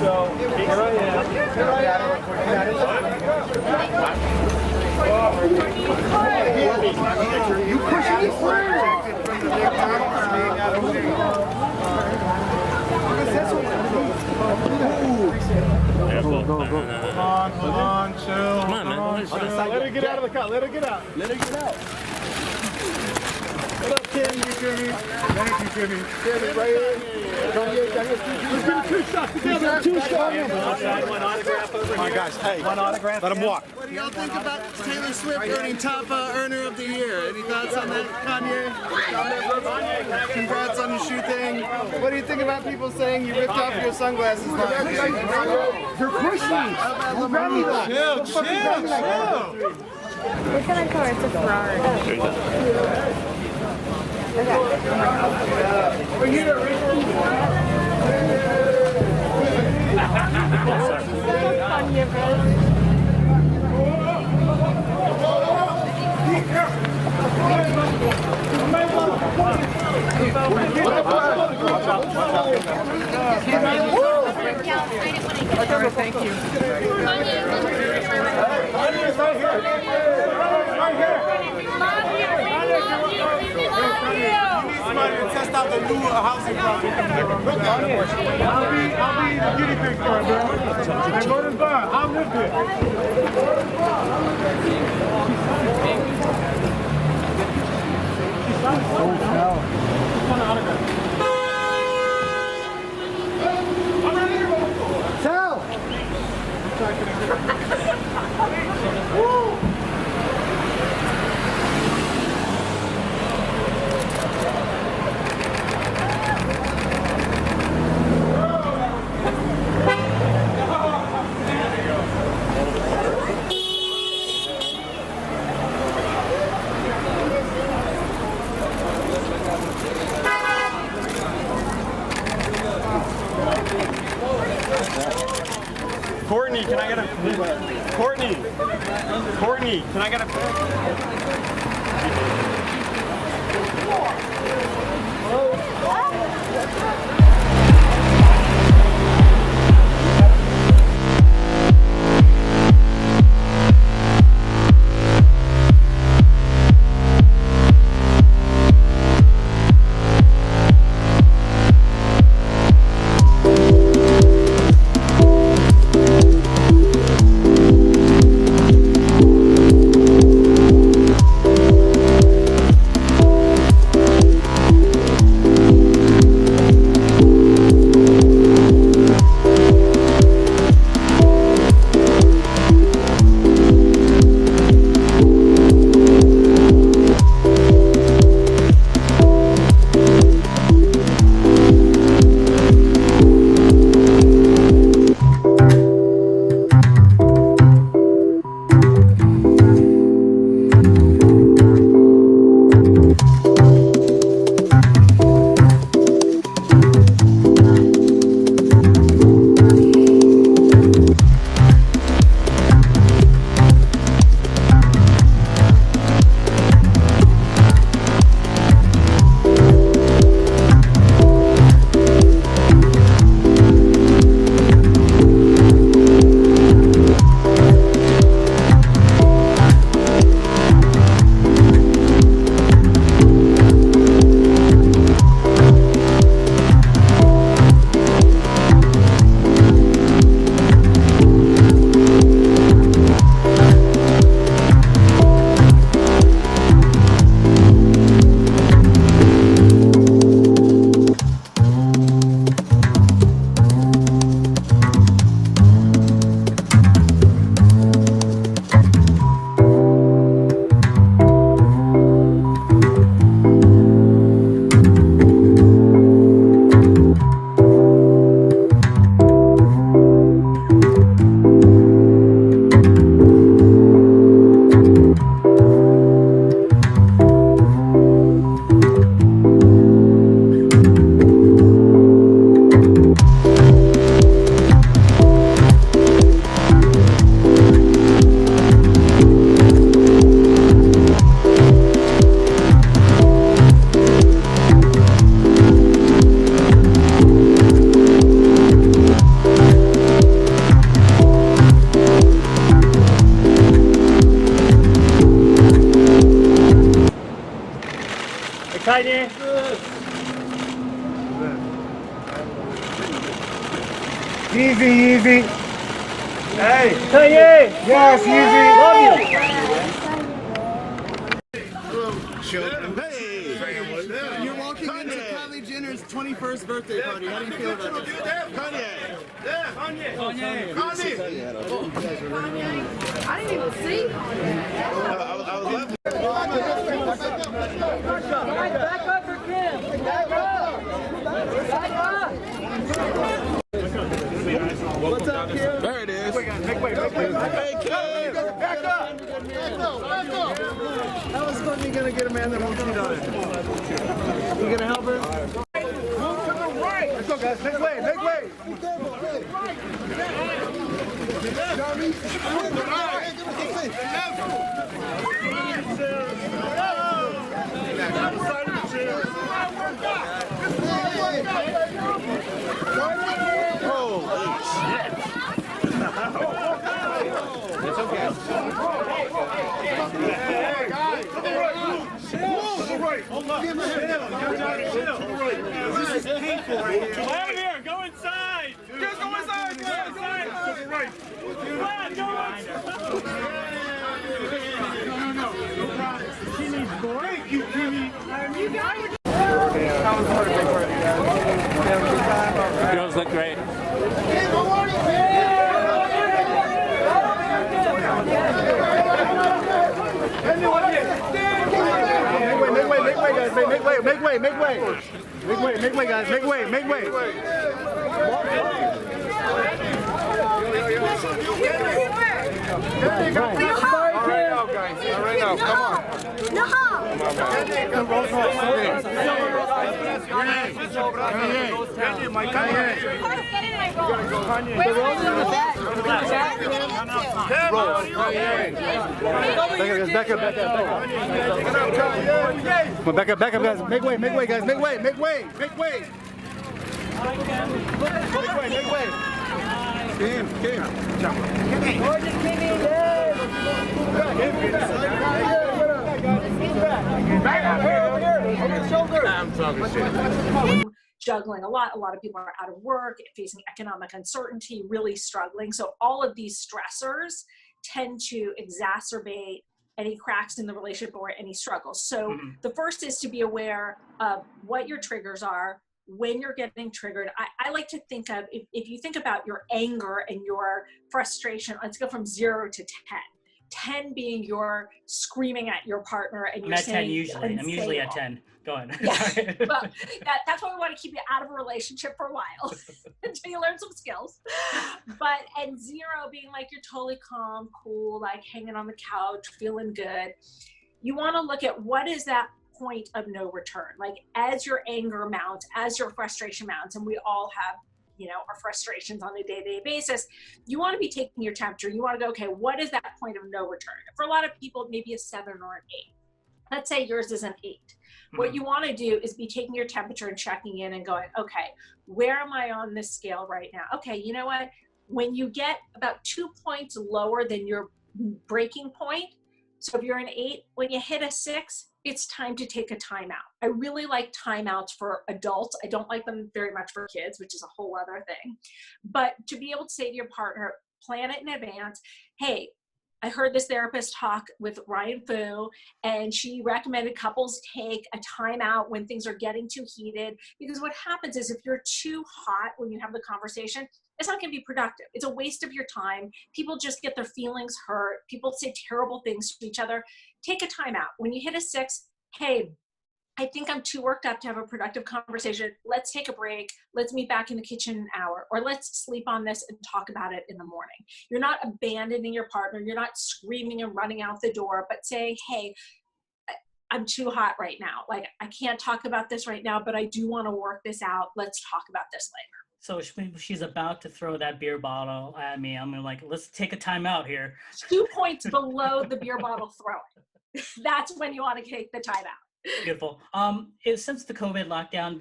here I am. You pushing me forward. Hold on, chill. Come on, man. Let her get out of the car. Let her get out. Let her get out. What up, Kim? You Jimmy? Thank you, Jimmy. Jimmy, right here. Let's get 2 shots together. 2 shots. One autograph over here. Come on, guys. Hey, One autograph. let him walk. What do y'all think about Taylor Swift earning top earner of the year? Any thoughts on that, Kanye? Congrats on your shoe thing. What do you think about people saying you ripped off your sunglasses last year? You're pushing. Don't grab me that. Chill. What kind of car? It's a Ferrari. We're here, Thank you. Test out the new housing project. I'll be the guinea pig for it, bro. I voted for it. I'll live it. Tell. Courtney, can I get a... Courtney, can I get a... Easy, easy. Hey, Kanye. Yes, easy. Love you. Hey, you're walking into Kylie Jenner's 21st birthday party. How do you feel about it? Kanye. I didn't even see. Back up for Kim. Back up. Back up. What's up, Kim? There it is. Make way. Hey, Kim. Back up. How is Courtney gonna get a man that won't cheat on her? You gonna help her? Move to the right. Let's go, guys. Make way. Holy shit. It's okay. Hey, guys. Hold up. This is painful right here. Out of here! Go inside! Just go inside! Go inside! To the right. Come on, go inside! No problem. Thank you, Kimmy. You guys Girls look great. Make way. All right now, come on. Back up, guys. Make way, guys. Make way. Kim. Juggling a lot of people are out of work, facing economic uncertainty, really struggling. So all of these stressors tend to exacerbate any cracks in the relationship or any struggles. So the first is to be aware of what your triggers are, when you're getting triggered. I like to think of, if you think about your anger and your frustration, let's go from 0 to 10. 10 being you're screaming at your partner and you're saying 10 usually. I'm usually at 10. Go on. Yeah. Well, that's why we want to keep you out of a relationship for a while until you learn some skills. And 0 being like you're totally calm, cool, like hanging on the couch, feeling good. You want to look at what is that point of no return. Like as your anger mounts, as your frustration mounts, and we all have, our frustrations on a day-to-day basis, you want to be taking your temperature. You want to go, okay, what is that point of no return? For a lot of people, maybe a 7 or an 8. Let's say yours is an 8. What you want to do is be taking your temperature and checking in and going, okay, where am I on this scale right now? Okay, you know what? When you get about 2 points lower than your breaking point, so if you're an 8, when you hit a 6, it's time to take a timeout. I really like timeouts for adults. I don't like them very much for kids, which is a whole other thing. But to be able to say to your partner, plan it in advance, hey, I heard this therapist talk with Ryan Fu, and she recommended couples take a timeout when things are getting too heated, because what happens is if you're too hot when you have the conversation, it's not going to be productive. It's a waste of your time. People just get their feelings hurt. People say terrible things to each other. Take a timeout. When you hit a 6, hey, I think I'm too worked up to have a productive conversation. Let's take a break. Let's meet back in the kitchen an hour, or let's sleep on this and talk about it in the morning. You're not abandoning your partner. You're not screaming and running out the door, but say, hey, I'm too hot right now. Like, I can't talk about this right now, but I do want to work this out. Let's talk about this later. So she's about to throw that beer bottle at me. I'm like, let's take a time out here. 2 points below the beer bottle throwing. That's when you want to take the time out. Beautiful. Since the COVID lockdown,